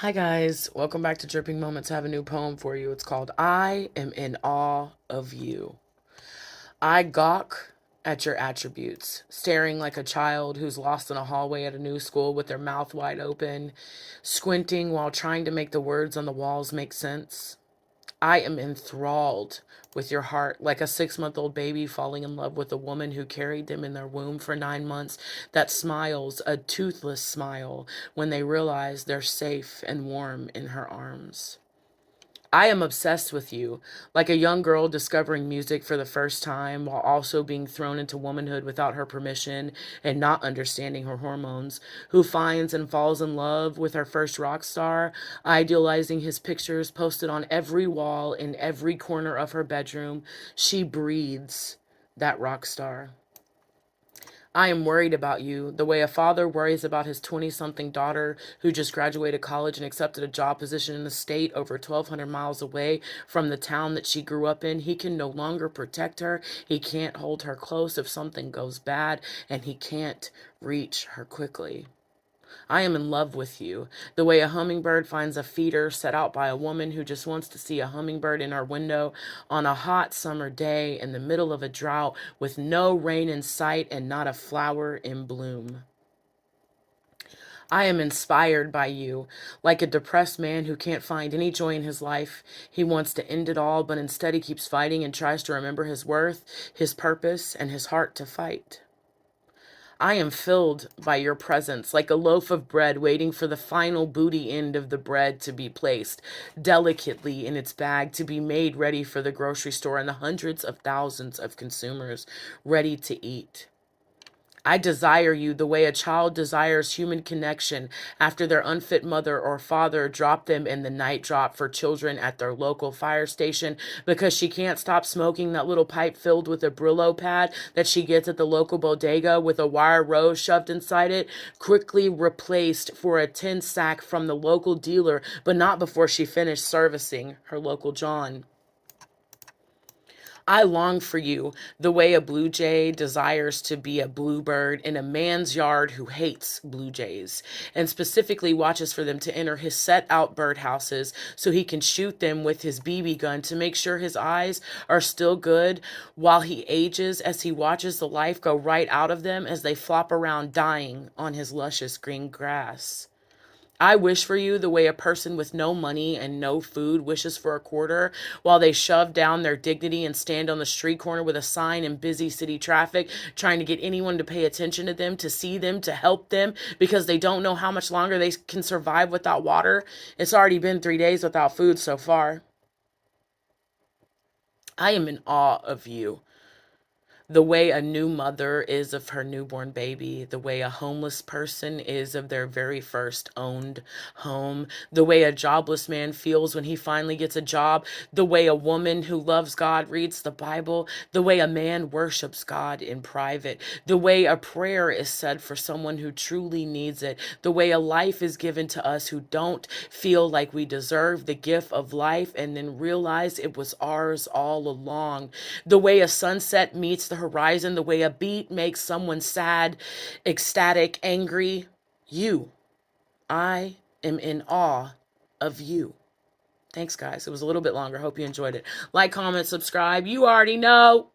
Hi guys, welcome back to Dripping Moments. I have a new poem for you. It's called I Am in Awe of You. I gawk at your attributes, staring like a child who's lost in a hallway at a new school with their mouth wide open, squinting while trying to make the words on the walls make sense. I am enthralled with your heart, like a 6-month-old baby falling in love with a woman who carried them in their womb for 9 months, that smiles a toothless smile when they realize they're safe and warm in her arms. I am obsessed with you, like a young girl discovering music for the first time while also being thrown into womanhood without her permission and not understanding her hormones, who finds and falls in love with her first rock star, idealizing his pictures posted on every wall in every corner of her bedroom. She breathes that rock star. I am worried about you, the way a father worries about his 20-something daughter who just graduated college and accepted a job position in the state over 1,200 miles away from the town that she grew up in. He can no longer protect her. He can't hold her close if something goes bad, and he can't reach her quickly. I am in love with you. The way a hummingbird finds a feeder set out by a woman who just wants to see a hummingbird in her window on a hot summer day in the middle of a drought with no rain in sight and not a flower in bloom. I am inspired by you, like a depressed man who can't find any joy in his life. He wants to end it all, but instead he keeps fighting and tries to remember his worth, his purpose, and his heart to fight. I am filled by your presence, like a loaf of bread waiting for the final booty end of the bread to be placed delicately in its bag to be made ready for the grocery store and the hundreds of thousands of consumers ready to eat. I desire you the way a child desires human connection after their unfit mother or father dropped them in the night drop for children at their local fire station because she can't stop smoking that little pipe filled with a Brillo pad that she gets at the local bodega with a wire rose shoved inside it, quickly replaced for a tin sack from the local dealer, but not before she finished servicing her local John. I long for you the way a blue jay desires to be a bluebird in a man's yard who hates blue jays and specifically watches for them to enter his set out birdhouses so he can shoot them with his BB gun to make sure his eyes are still good while he ages as he watches the life go right out of them as they flop around dying on his luscious green grass. I wish for you the way a person with no money and no food wishes for a quarter while they shove down their dignity and stand on the street corner with a sign in busy city traffic, trying to get anyone to pay attention to them, to see them, to help them because they don't know how much longer they can survive without water. It's already been 3 days without food so far. I am in awe of you, the way a new mother is of her newborn baby, the way a homeless person is of their very first owned home, the way a jobless man feels when he finally gets a job, the way a woman who loves God reads the Bible, the way a man worships God in private, the way a prayer is said for someone who truly needs it, the way a life is given to us who don't feel like we deserve the gift of life and then realize it was ours all along, the way a sunset meets the horizon, the way a beat makes someone sad, ecstatic, angry. You. I am in awe of you. Thanks, guys. It was a little bit longer. Hope you enjoyed it. Like, comment, subscribe. You already know.